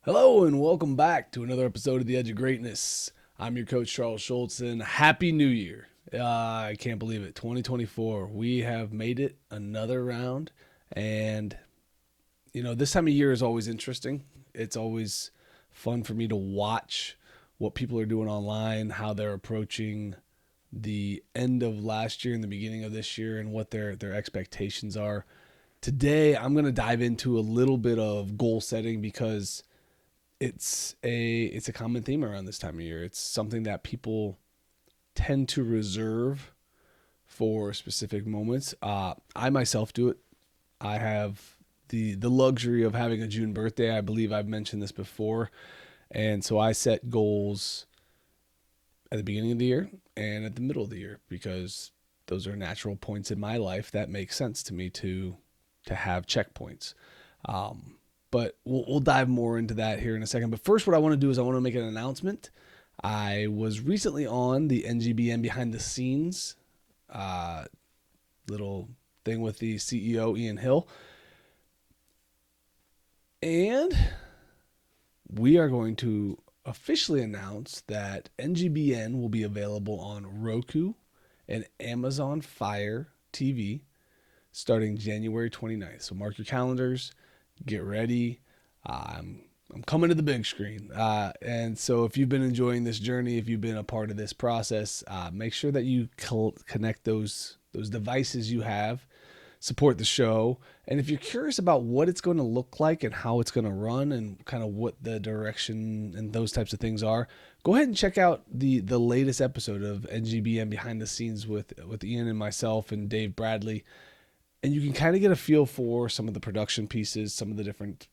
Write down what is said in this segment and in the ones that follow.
Hello and welcome back to another episode of The Edge of Greatness. I'm your coach, Charles Schultz, and Happy New Year. I can't believe it. 2024. We have made it another round. And, this time of year is always interesting. It's always fun for me to watch what people are doing online, how they're approaching the end of last year and the beginning of this year, and what their expectations are. Today, I'm going to dive into a little bit of goal setting because it's a common theme around this time of year. It's something that people tend to reserve for specific moments. I myself do it. I have the luxury of having a June birthday. I believe I've mentioned this before, and so I set goals at the beginning of the year and at the middle of the year because those are natural points in my life that make sense to me to have checkpoints. But we'll dive more into that here in a second. But first, what I want to do is I want to make an announcement. I was recently on the NGBN behind the scenes uh, little thing with the CEO, Ian Hill. And we are going to officially announce that NGBN will be available on Roku and Amazon Fire TV starting January 29th. So mark your calendars, get ready. I'm coming to the big screen. And so if you've been enjoying this journey, if you've been a part of this process, make sure that you connect those devices you have, support the show. And if you're curious about what it's going to look like and how it's going to run and kind of what the direction and those types of things are, go ahead and check out the latest episode of NGBN Behind the Scenes with Ian and myself and Dave Bradley. And you can kind of get a feel for some of the production pieces, some of the different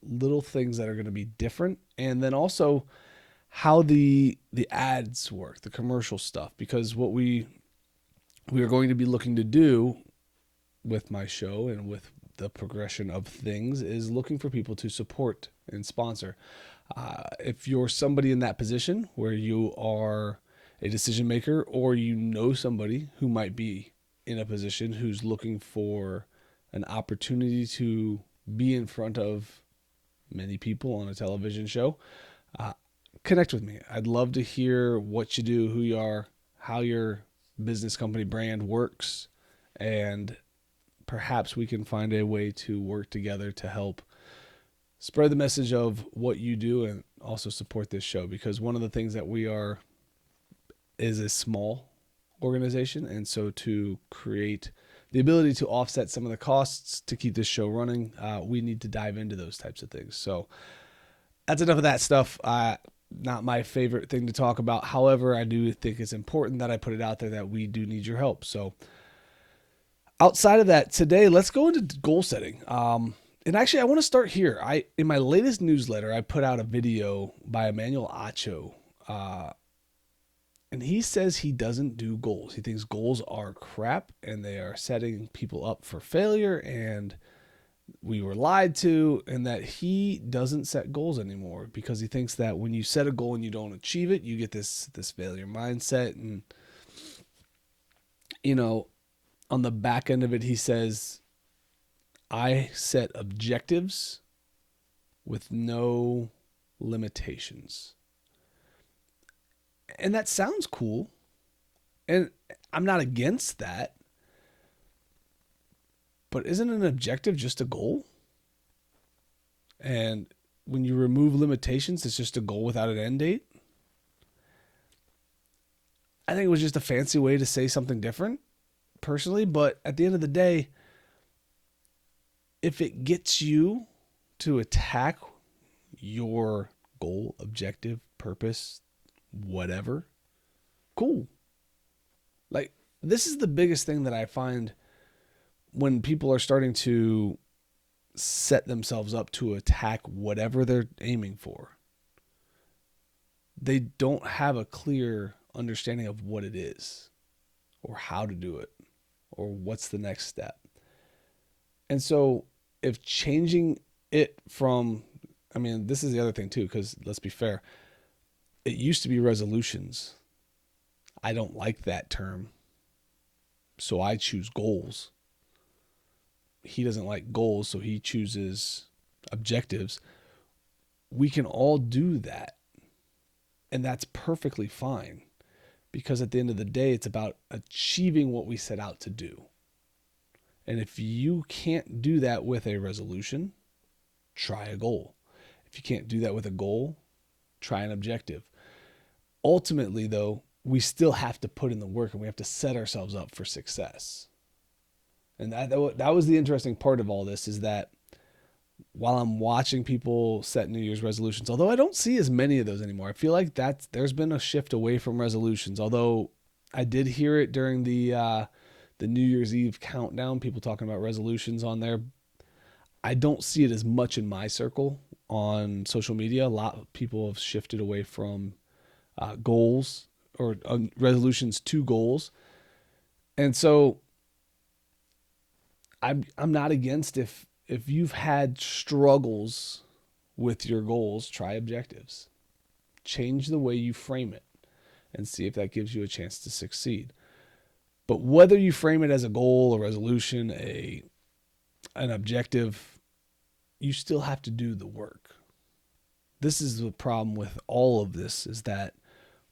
little things that are going to be different, and then also how the ads work, the commercial stuff, because what we are going to be looking to do with my show and with the progression of things is looking for people to support and sponsor. If you're somebody in that position where you are a decision maker or you know somebody who might be in a position who's looking for an opportunity to be in front of many people on a television show, uh, connect with me. I'd love to hear what you do, who you are, how your business company brand works, and perhaps we can find a way to work together to help spread the message of what you do and also support this show, because one of the things that we are is a small organization, and so to create the ability to offset some of the costs to keep this show running, we need to dive into those types of things. So that's enough of that stuff. Not my favorite thing to talk about. However, I do think it's important that I put it out there that we do need your help. So outside of that, today, let's go into goal setting. And actually, I want to start here. In my latest newsletter, I put out a video by Emmanuel Acho. And he says he doesn't do goals. He thinks goals are crap and they are setting people up for failure and we were lied to, and that he doesn't set goals anymore because he thinks that when you set a goal and you don't achieve it, you get this failure mindset. And, on the back end of it, he says, I set objectives with no limitations. And that sounds cool. And I'm not against that. But isn't an objective just a goal? And when you remove limitations, it's just a goal without an end date? I think it was just a fancy way to say something different, personally. But at the end of the day, if it gets you to attack your goal, objective, purpose, whatever, cool. Like, this is the biggest thing that I find when people are starting to set themselves up to attack whatever they're aiming for. They don't have a clear understanding of what it is or how to do it or what's the next step. And so if changing it from, this is the other thing too, because let's be fair, it used to be resolutions. I don't like that term, so I choose goals. He doesn't like goals, so he chooses objectives, we can all do that. And that's perfectly fine, because at the end of the day, it's about achieving what we set out to do. And if you can't do that with a resolution, try a goal. If you can't do that with a goal, try an objective. Ultimately, though, we still have to put in the work and we have to set ourselves up for success. And that was the interesting part of all this, is that while I'm watching people set New Year's resolutions, although I don't see as many of those anymore, I feel like there's been a shift away from resolutions. Although I did hear it during the New Year's Eve countdown, people talking about resolutions on there. I don't see it as much in my circle on social media. A lot of people have shifted away from goals or resolutions to goals. And so I'm not against, if you've had struggles with your goals, try objectives. Change the way you frame it and see if that gives you a chance to succeed. But whether you frame it as a goal, a resolution, an objective, you still have to do the work. This is the problem with all of this, is that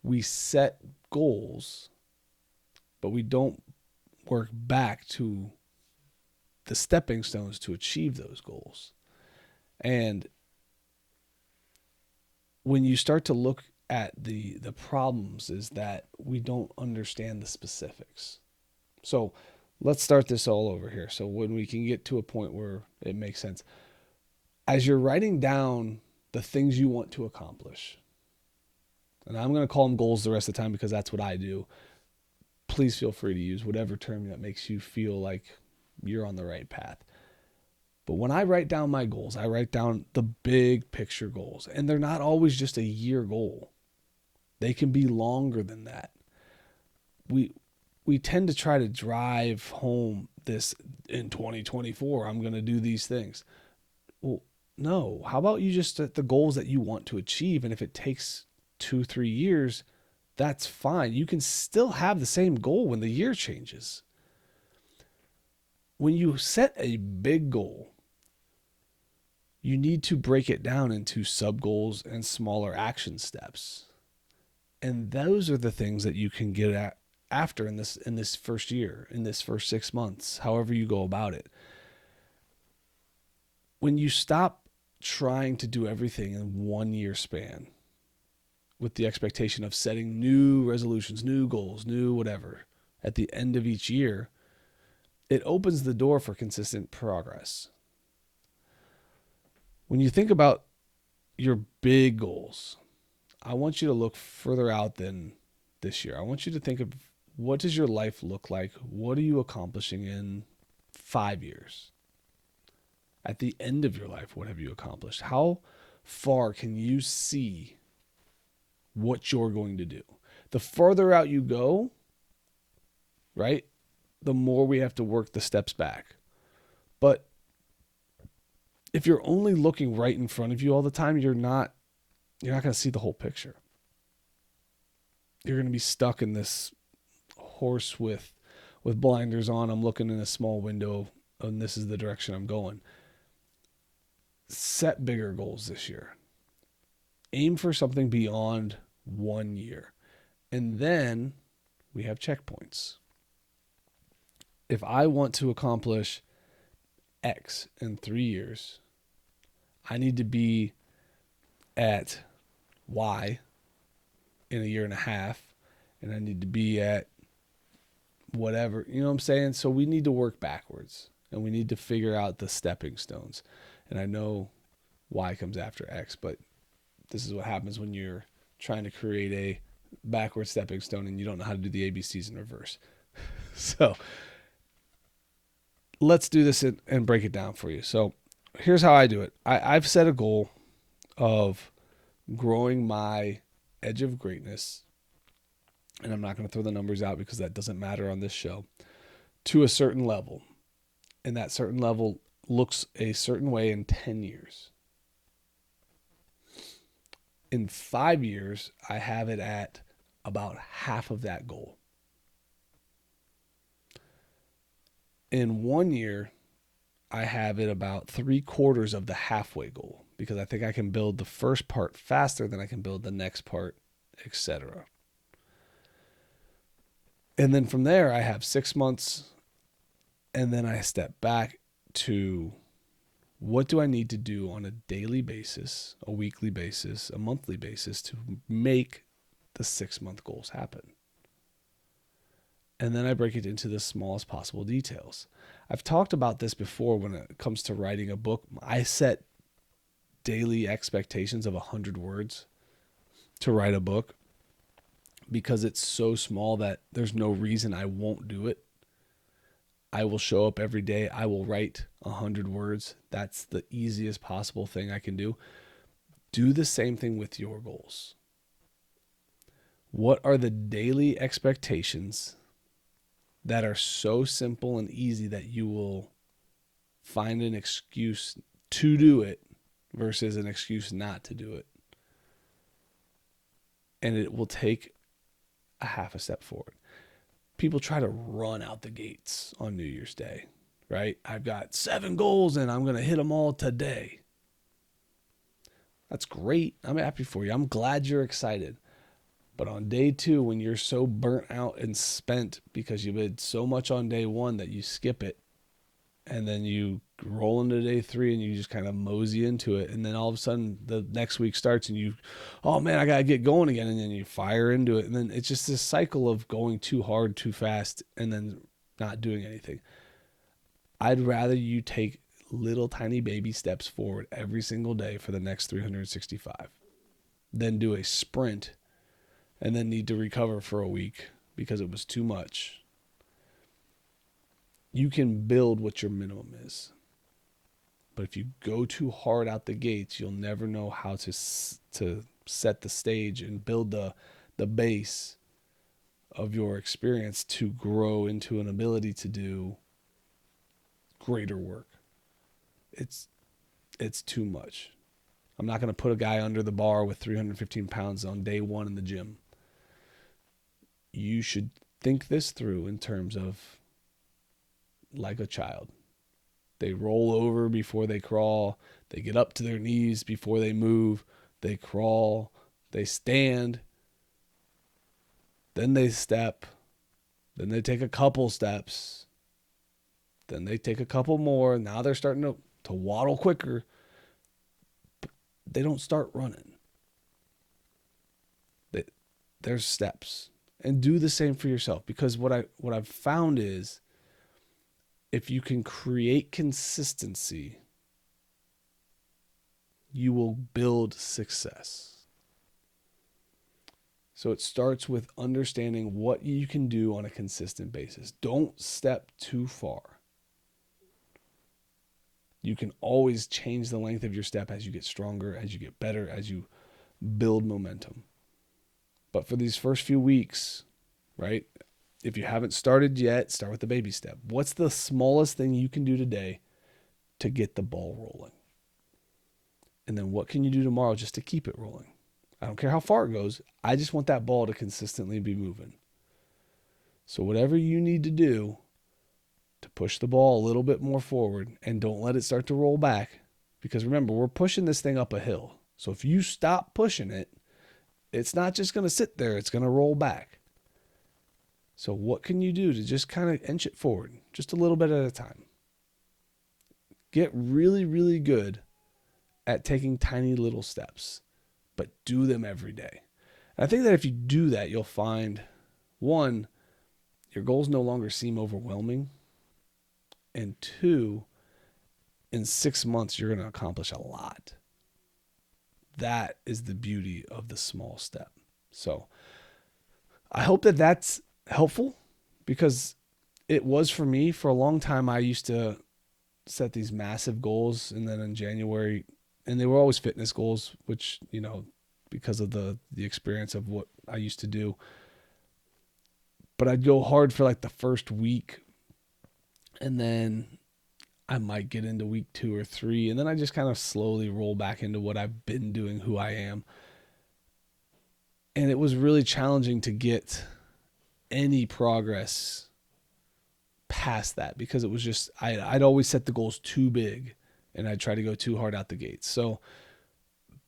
we set goals, but we don't work back to the stepping stones to achieve those goals. And when you start to look at the problems, is that we don't understand the specifics. So let's start this all over here. So when we can get to a point where it makes sense, as you're writing down the things you want to accomplish, and I'm going to call them goals the rest of the time because that's what I do. Please feel free to use whatever term that makes you feel like you're on the right path. But when I write down my goals, I write down the big picture goals, and they're not always just a year goal. They can be longer than that. We tend to try to drive home this, in 2024, I'm going to do these things. Well, no. How about you just set the goals that you want to achieve? And if it takes 2-3 years, that's fine. You can still have the same goal when the year changes. When you set a big goal, you need to break it down into sub goals and smaller action steps. And those are the things that you can get at after in this first year, in this first 6 months, however you go about it. When you stop trying to do everything in 1 year span with the expectation of setting new resolutions, new goals, new whatever at the end of each year, it opens the door for consistent progress. When you think about your big goals, I want you to look further out than this year. I want you to think of, what does your life look like? What are you accomplishing in 5 years? At the end of your life, what have you accomplished? How far can you see what you're going to do? The further out you go, right, the more we have to work the steps back. But if you're only looking right in front of you all the time, you're not going to see the whole picture. You're going to be stuck in this horse with blinders on. I'm looking in a small window and this is the direction I'm going. Set bigger goals this year. Aim for something beyond 1 year. And then we have checkpoints. If I want to accomplish X in 3 years, I need to be at Y in a year and a half, and I need to be at whatever, you know what I'm saying? So we need to work backwards, and we need to figure out the stepping stones. And I know Y comes after X, but this is what happens when you're trying to create a backward stepping stone and you don't know how to do the ABCs in reverse. So let's do this and break it down for you. So here's how I do it. I've set a goal of growing my edge of greatness, and I'm not going to throw the numbers out because that doesn't matter on this show, to a certain level. And that certain level looks a certain way in 10 years. In 5 years, I have it at about half of that goal. In 1 year, I have it about 3/4 of the halfway goal because I think I can build the first part faster than I can build the next part, etc. And then from there, I have 6 months, and then I step back to what do I need to do on a daily basis, a weekly basis, a monthly basis to make the 6 month goals happen. And then I break it into the smallest possible details. I've talked about this before when it comes to writing a book. I set daily expectations of 100 words to write a book because it's so small that there's no reason I won't do it. I will show up every day. I will write 100 words. That's the easiest possible thing I can do. Do the same thing with your goals. What are the daily expectations that are so simple and easy that you will find an excuse to do it versus an excuse not to do it? And it will take a half a step forward. People try to run out the gates on New Year's Day, right? I've got 7 goals and I'm going to hit them all today. That's great. I'm happy for you. I'm glad you're excited. But on day 2, when you're so burnt out and spent because you did so much on day 1 that you skip it, and then you roll into day 3 and you just kind of mosey into it, and then all of a sudden the next week starts and you, oh man, I got to get going again, and then you fire into it, and then it's just this cycle of going too hard, too fast, and then not doing anything. I'd rather you take little tiny baby steps forward every single day for the next 365 than do a sprint and then need to recover for a week because it was too much. You can build what your minimum is. But if you go too hard out the gates, you'll never know how to set the stage and build the base of your experience to grow into an ability to do greater work. It's too much. I'm not going to put a guy under the bar with 315 pounds on day 1 in the gym. You should think this through in terms of like a child. They roll over before they crawl. They get up to their knees before they move. They crawl. They stand. Then they step. Then they take a couple steps. Then they take a couple more. Now they're starting to waddle quicker. But they don't start running. There's steps. And do the same for yourself, because what I've found is if you can create consistency, you will build success. So it starts with understanding what you can do on a consistent basis. Don't step too far. You can always change the length of your step as you get stronger, as you get better, as you build momentum. But for these first few weeks, right, if you haven't started yet, start with the baby step. What's the smallest thing you can do today to get the ball rolling? And then what can you do tomorrow just to keep it rolling? I don't care how far it goes. I just want that ball to consistently be moving. So whatever you need to do to push the ball a little bit more forward, and don't let it start to roll back, because remember, we're pushing this thing up a hill. So if you stop pushing it, it's not just going to sit there. It's going to roll back. So what can you do to just kind of inch it forward just a little bit at a time? Get really, really good at taking tiny little steps, but do them every day. And I think that if you do that, you'll find, one, your goals no longer seem overwhelming. And 2, in 6 months, you're going to accomplish a lot. That is the beauty of the small step. So I hope that that's helpful, because it was for me. For a long time, I used to set these massive goals, and then in January, and they were always fitness goals, which, because of the experience of what I used to do. But I'd go hard for like the first week, and then I might get into week 2 or 3, and then I just kind of slowly roll back into what I've been doing, who I am. And it was really challenging to get any progress past that because it was just, I'd always set the goals too big and I'd try to go too hard out the gates. So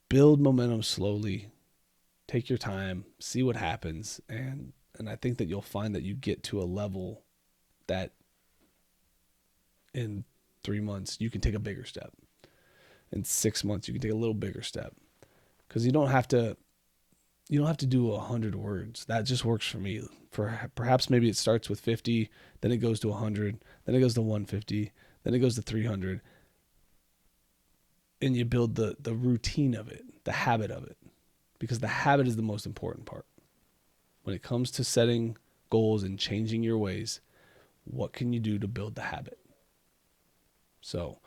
build momentum slowly, take your time, see what happens. And I think that you'll find that you get to a level that in 3 months, you can take a bigger step. In 6 months, you can take a little bigger step because you don't have to do 100 words. That just works for me. For perhaps maybe it starts with 50, then it goes to 100, then it goes to 150, then it goes to 300. And you build the routine of it, the habit of it, because the habit is the most important part. When it comes to setting goals and changing your ways, what can you do to build the habit? So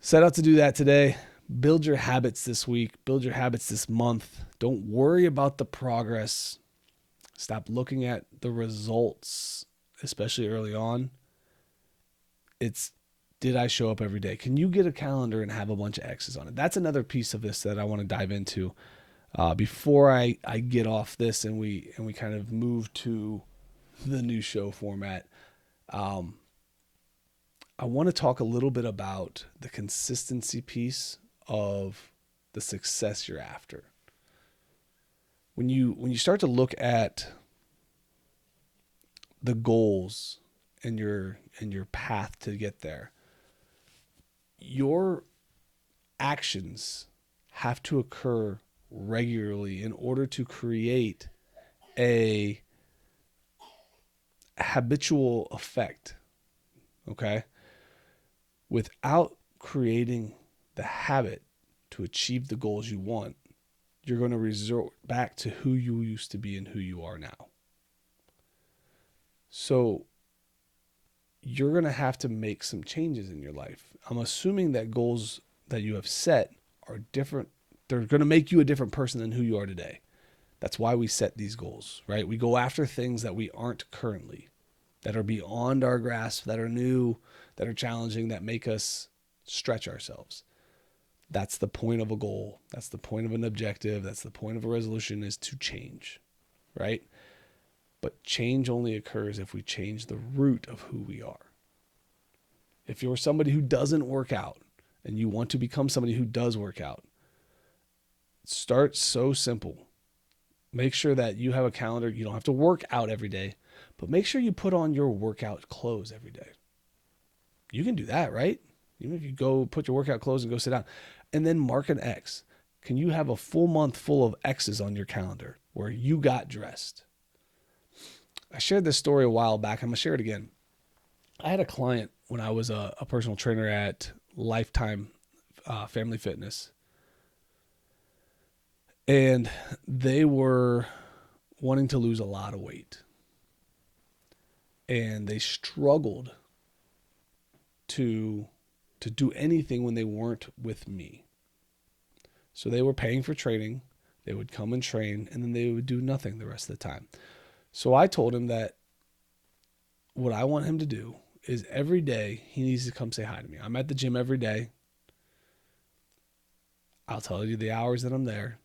set out to do that today. Build your habits this week. Build your habits this month. Don't worry about the progress. Stop looking at the results, especially early on. It's, did I show up every day? Can you get a calendar and have a bunch of X's on it? That's another piece of this that I want to dive into before I get off this and we kind of move to the new show format. I want to talk a little bit about the consistency piece of the success you're after. When you start to look at the goals and your path to get there, your actions have to occur regularly in order to create a habitual effect. Okay? Without creating the habit to achieve the goals you want, you're going to resort back to who you used to be and who you are now. So you're going to have to make some changes in your life. I'm assuming that goals that you have set are different. They're going to make you a different person than who you are today. That's why we set these goals, right? We go after things that we aren't currently, that are beyond our grasp, that are new, that are challenging, that make us stretch ourselves. That's the point of a goal. That's the point of an objective. That's the point of a resolution, is to change, right? But change only occurs if we change the root of who we are. If you're somebody who doesn't work out and you want to become somebody who does work out, start so simple. Make sure that you have a calendar. You don't have to work out every day, but make sure you put on your workout clothes every day. You can do that, right? Even if you go put your workout clothes and go sit down and then mark an X. Can you have a full month full of X's on your calendar where you got dressed? I shared this story a while back. I'm going to share it again. I had a client when I was a personal trainer at Lifetime Family Fitness. And they were wanting to lose a lot of weight. And they struggled to do anything when they weren't with me. So they were paying for training. They would come and train, and then they would do nothing the rest of the time. So I told him that what I want him to do is every day he needs to come say hi to me. I'm at the gym every day. I'll tell you the hours that I'm there.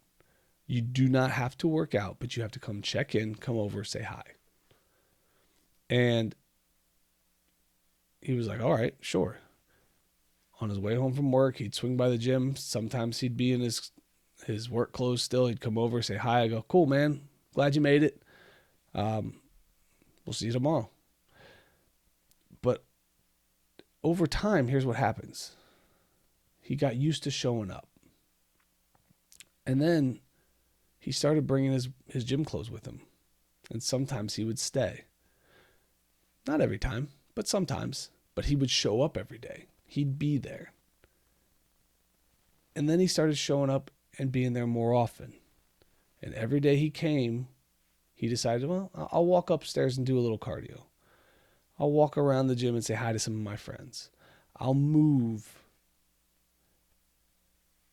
You do not have to work out, but you have to come check in, come over, say hi. And he was like, all right, sure. On his way home from work, he'd swing by the gym. Sometimes he'd be in his work clothes still. He'd come over, say hi. I go, cool, man. Glad you made it. We'll see you tomorrow. But over time, here's what happens. He got used to showing up. And then he started bringing his gym clothes with him. And sometimes he would stay. Not every time, but sometimes. But he would show up every day. He'd be there. And then he started showing up and being there more often. And every day he came, he decided, well, I'll walk upstairs and do a little cardio. I'll walk around the gym and say hi to some of my friends. I'll move.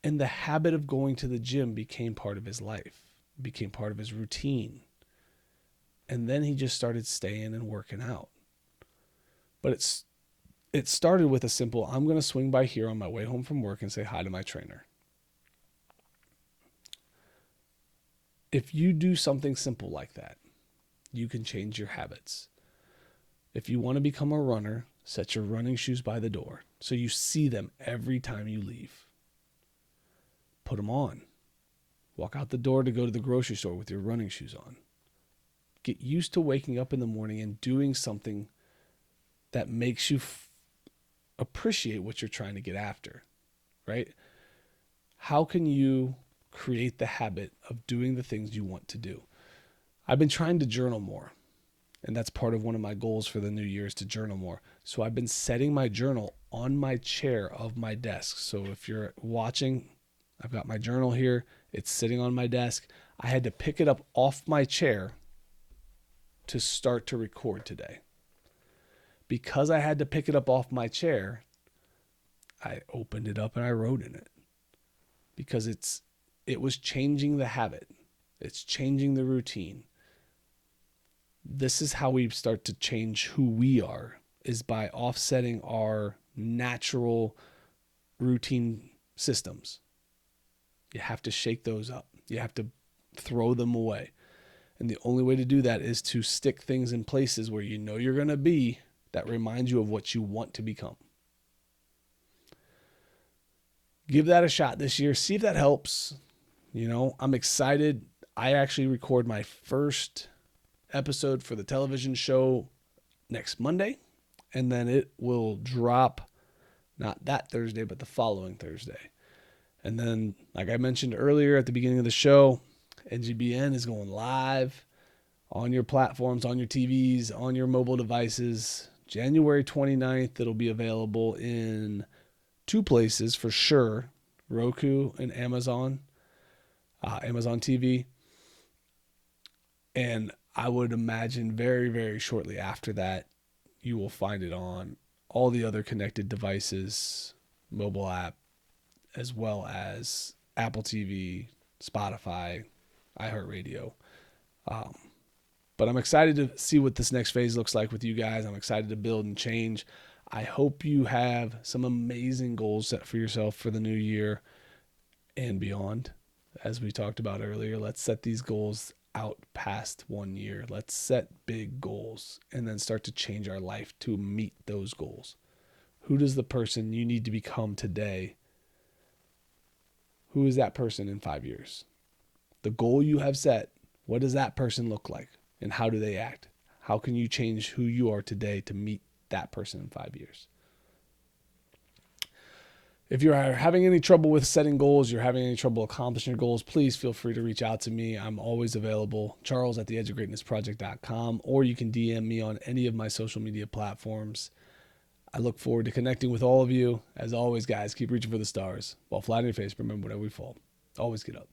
And the habit of going to the gym became part of his life, became part of his routine. And then he just started staying and working out. But it started with a simple, I'm going to swing by here on my way home from work and say hi to my trainer. If you do something simple like that, you can change your habits. If you want to become a runner, set your running shoes by the door so you see them every time you leave. Put them on. Walk out the door to go to the grocery store with your running shoes on. Get used to waking up in the morning and doing something that makes you appreciate what you're trying to get after, right? How can you create the habit of doing the things you want to do? I've been trying to journal more, and that's part of one of my goals for the new year is to journal more. So I've been setting my journal on my chair of my desk. So if you're watching, I've got my journal here. It's sitting on my desk. I had to pick it up off my chair to start to record today. Because I had to pick it up off my chair, I opened it up and I wrote in it. Because it was changing the habit. It's changing the routine. This is how we start to change who we are, is by offsetting our natural routine systems. You have to shake those up. You have to throw them away. And the only way to do that is to stick things in places where you know you're going to be that remind you of what you want to become. Give that a shot this year. See if that helps. You know, I'm excited. I actually record my first episode for the television show next Monday, and then it will drop not that Thursday, but the following Thursday. And then, like I mentioned earlier at the beginning of the show, NGBN is going live on your platforms, on your TVs, on your mobile devices. January 29th, it'll be available in 2 places for sure, Roku and Amazon TV. And I would imagine very, very shortly after that, you will find it on all the other connected devices, mobile app, as well as Apple TV, Spotify, iHeartRadio. But I'm excited to see what this next phase looks like with you guys. I'm excited to build and change. I hope you have some amazing goals set for yourself for the new year and beyond. As we talked about earlier, let's set these goals out past 1 year. Let's set big goals and then start to change our life to meet those goals. Who does the person you need to become today? Who is that person in 5 years? The goal you have set, what does that person look like? And how do they act? How can you change who you are today to meet that person in 5 years? If you're having any trouble with setting goals, you're having any trouble accomplishing your goals, please feel free to reach out to me. I'm always available, charles@theedgeofgreatnessproject.com, or you can DM me on any of my social media platforms. I look forward to connecting with all of you. As always, guys, keep reaching for the stars. While flat on your face, remember whenever we fall, always get up.